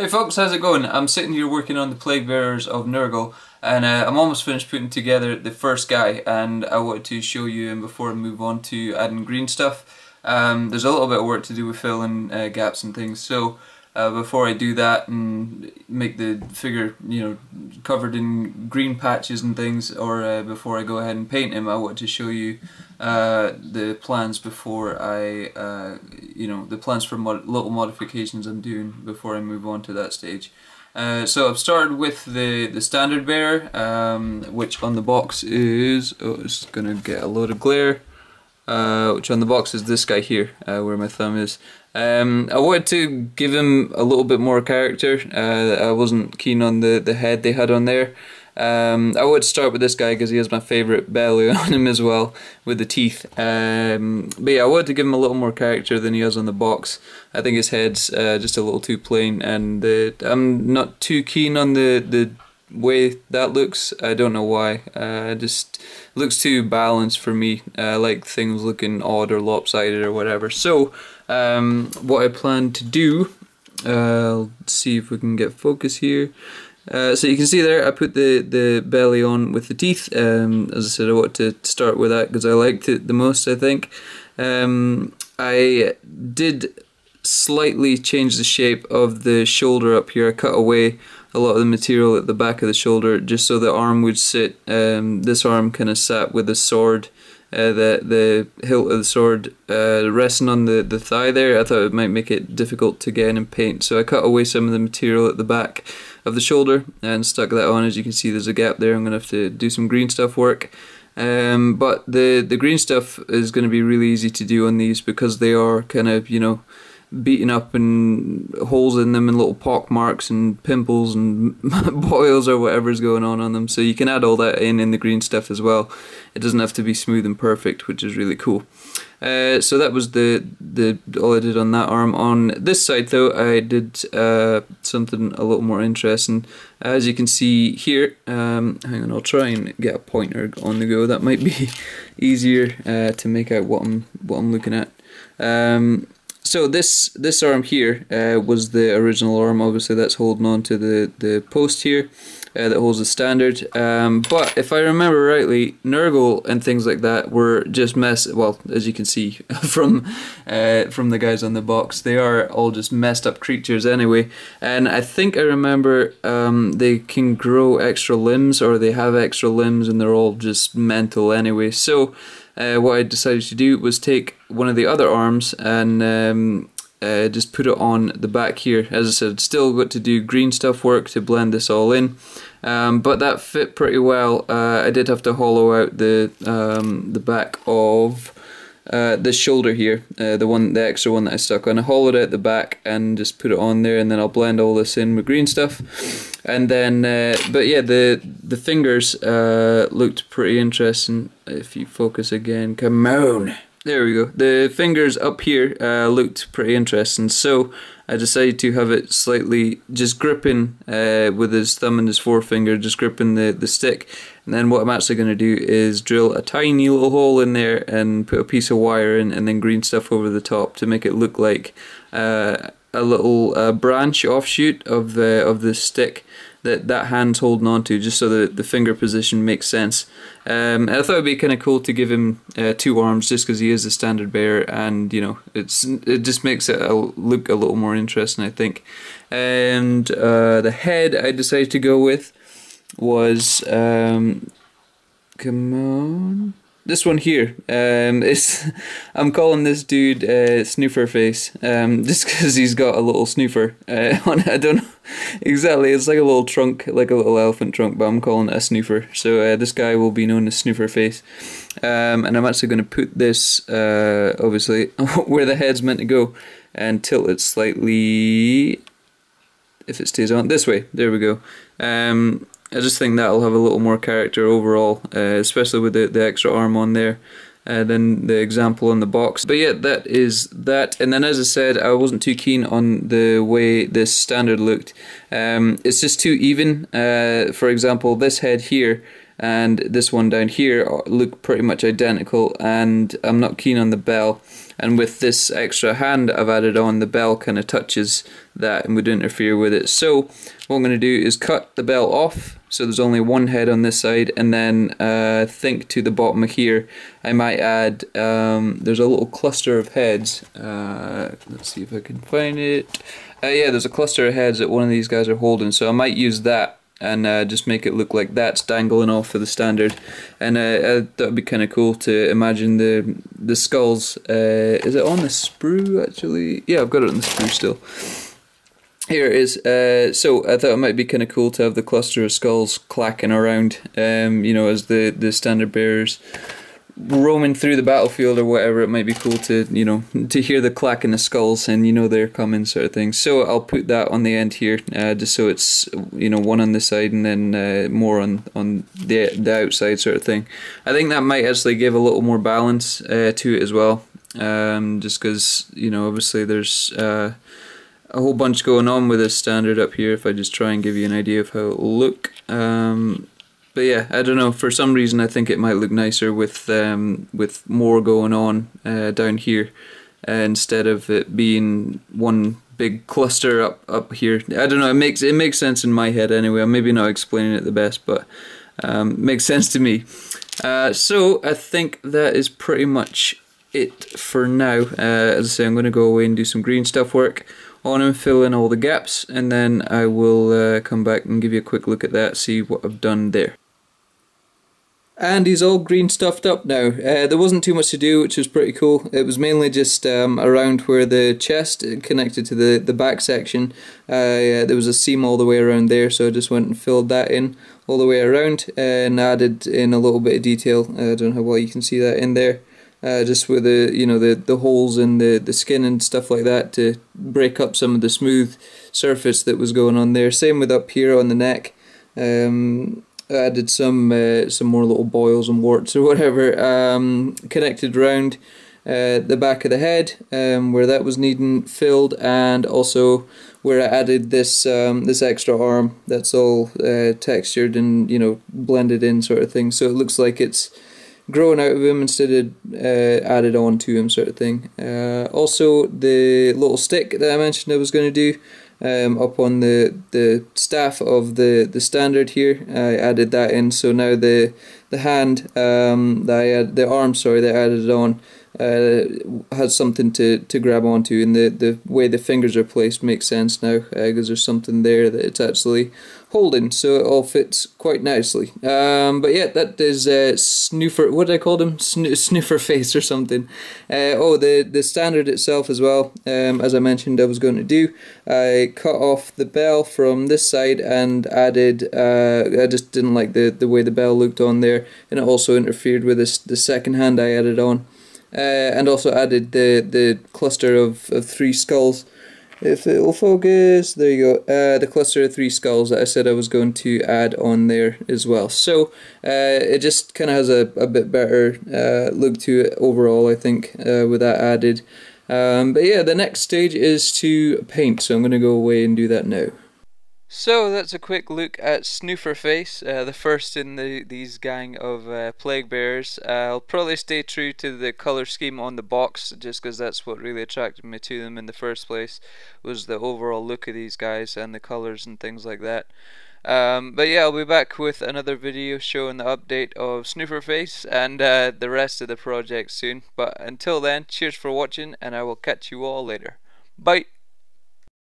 Hey folks, how's it going? I'm sitting here working on the Plaguebearers of Nurgle, and I'm almost finished putting together the first guy, and I wanted to show you, and before I move on to adding green stuff, there's a little bit of work to do with filling gaps and things, so before I do that and make the figure, covered in green patches and things, or before I go ahead and paint him, I wanted to show you the plans before I, the plans for little modifications I'm doing before I move on to that stage. So I've started with the standard bearer, which on the box is, it's gonna get a load of glare, which on the box is this guy here, where my thumb is. I wanted to give him a little bit more character. I wasn't keen on the head they had on there. I would start with this guy because he has my favourite belly on him as well, with the teeth. But yeah, I wanted to give him a little more character than he has on the box. I think his head's just a little too plain, and I'm not too keen on the way that looks. I don't know why. Just looks too balanced for me. I like things looking odd or lopsided or whatever. So what I plan to do, let's see if we can get focus here. So you can see there I put the belly on with the teeth. As I said, I want to start with that because I liked it the most, I think. I did slightly change the shape of the shoulder up here. I cut away a lot of the material at the back of the shoulder just so the arm would sit. This arm kind of sat with the sword, the hilt of the sword resting on the thigh there. I thought it might make it difficult to get in and paint, so I cut away some of the material at the back of the shoulder and stuck that on. As you can see, there's a gap there. I'm going to have to do some green stuff work. But the green stuff is going to be really easy to do on these because they are kind of, beaten up and holes in them and little pock marks and pimples and boils or whatever's going on them. So you can add all that in the green stuff as well. It doesn't have to be smooth and perfect, which is really cool. So that was all I did on that arm. On this side though, I did something a little more interesting. As you can see here, hang on, I'll try and get a pointer on the go. That might be easier to make out what I'm looking at. So this arm here was the original arm. Obviously that's holding on to the post here that holds the standard. But if I remember rightly, Nurgle and things like that were just well, as you can see from the guys on the box, they are all just messed up creatures anyway. And I think I remember they can grow extra limbs, or they have extra limbs, and they're all just mental anyway. So what I decided to do was take one of the other arms and just put it on the back here. As I said, still got to do green stuff work to blend this all in, but that fit pretty well. I did have to hollow out the back of the shoulder here, the extra one that I stuck on. I hollowed out the back and just put it on there, and then I'll blend all this in with green stuff. And then, but yeah, the fingers looked pretty interesting. If you focus again, come on. There we go. The fingers up here looked pretty interesting, so I decided to have it slightly just gripping with his thumb and his forefinger, just gripping the stick. And then what I'm actually going to do is drill a tiny little hole in there and put a piece of wire in, and then green stuff over the top to make it look like a little branch offshoot of the stick that hand's holding on to, just so that the finger position makes sense. I thought it'd be kind of cool to give him two arms, just because he is a standard bearer, and it just makes it look a little more interesting, I think. And the head I decided to go with was come on, this one here. I'm calling this dude Snooferface, just because he's got a little snoofer on it. I don't know exactly, it's like a little trunk, like a little elephant trunk, but I'm calling it a snoofer. So this guy will be known as Snooferface. And I'm actually going to put this, obviously, where the head's meant to go, and tilt it slightly, if it stays on, this way. There we go. I just think that'll have a little more character overall, especially with the extra arm on there than the example on the box. But yeah, that is that. And then, as I said, I wasn't too keen on the way this standard looked. It's just too even. For example, this head here and this one down here look pretty much identical, and I'm not keen on the bell. and with this extra hand I've added on, the bell kind of touches that and would interfere with it. So what I'm going to do is cut the bell off, so there's only one head on this side, and then I think to the bottom of here I might add, there's a little cluster of heads, let's see if I can find it. Yeah, there's a cluster of heads that one of these guys are holding, so I might use that and just make it look like that's dangling off of the standard. And that would be kind of cool to imagine the skulls. Is it on the sprue actually? Yeah, I've got it on the sprue still. Here it is. So I thought it might be kind of cool to have the cluster of skulls clacking around, you know, as the standard bearers roaming through the battlefield or whatever. It might be cool to, you know, to hear the clacking of skulls and you know they're coming, sort of thing. So I'll put that on the end here, just so it's, you know, one on the side and then more on the outside, sort of thing. I think that might actually give a little more balance to it as well, just because, you know, obviously there's a whole bunch going on with this standard up here. If I just try and give you an idea of how it will look. But yeah, I don't know, for some reason I think it might look nicer with more going on down here, instead of it being one big cluster up here. I don't know, it makes sense in my head anyway. I'm maybe not explaining it the best, but it makes sense to me. So I think that is pretty much it for now. As I say, I'm going to go away and do some green stuff work on and fill in all the gaps, and then I will come back and give you a quick look at that, see what I've done there. And he's all green stuffed up now. There wasn't too much to do, which was pretty cool. It was mainly just around where the chest connected to the back section. There was a seam all the way around there, so I just went and filled that in all the way around and added in a little bit of detail. I don't know how well you can see that in there. Just with the, you know, the holes in the skin and stuff like that to break up some of the smooth surface that was going on there. Same with up here on the neck. I added some more little boils and warts or whatever, connected around the back of the head, where that was needing filled, and also where I added this this extra arm that's all textured and, you know, blended in, sort of thing, so it looks like it's growing out of him instead of added on to him, sort of thing. Also, the little stick that I mentioned I was going to do up on the staff of the standard here, I added that in, so now the hand the arm, sorry, that I added on has something to grab onto, and the way the fingers are placed makes sense now, because there's something there that it's actually holding, so it all fits quite nicely. But yeah, that is Snoofer, what did I call him? Snooferface or something. Oh, the standard itself as well, as I mentioned I was going to do, I cut off the bell from this side and added, I just didn't like the way the bell looked on there, and it also interfered with the second hand I added on. And also added the cluster of 3 skulls. If it will focus, there you go. The cluster of 3 skulls that I said I was going to add on there as well. So it just kind of has a bit better look to it overall, I think, with that added. But yeah, the next stage is to paint, so I'm going to go away and do that now. So that's a quick look at Snooferface, the first in these gang of plague bearers. I'll probably stay true to the colour scheme on the box, just because that's what really attracted me to them in the first place, was the overall look of these guys and the colours and things like that. But yeah, I'll be back with another video showing the update of Snooferface and the rest of the project soon. But until then, cheers for watching, and I will catch you all later. Bye!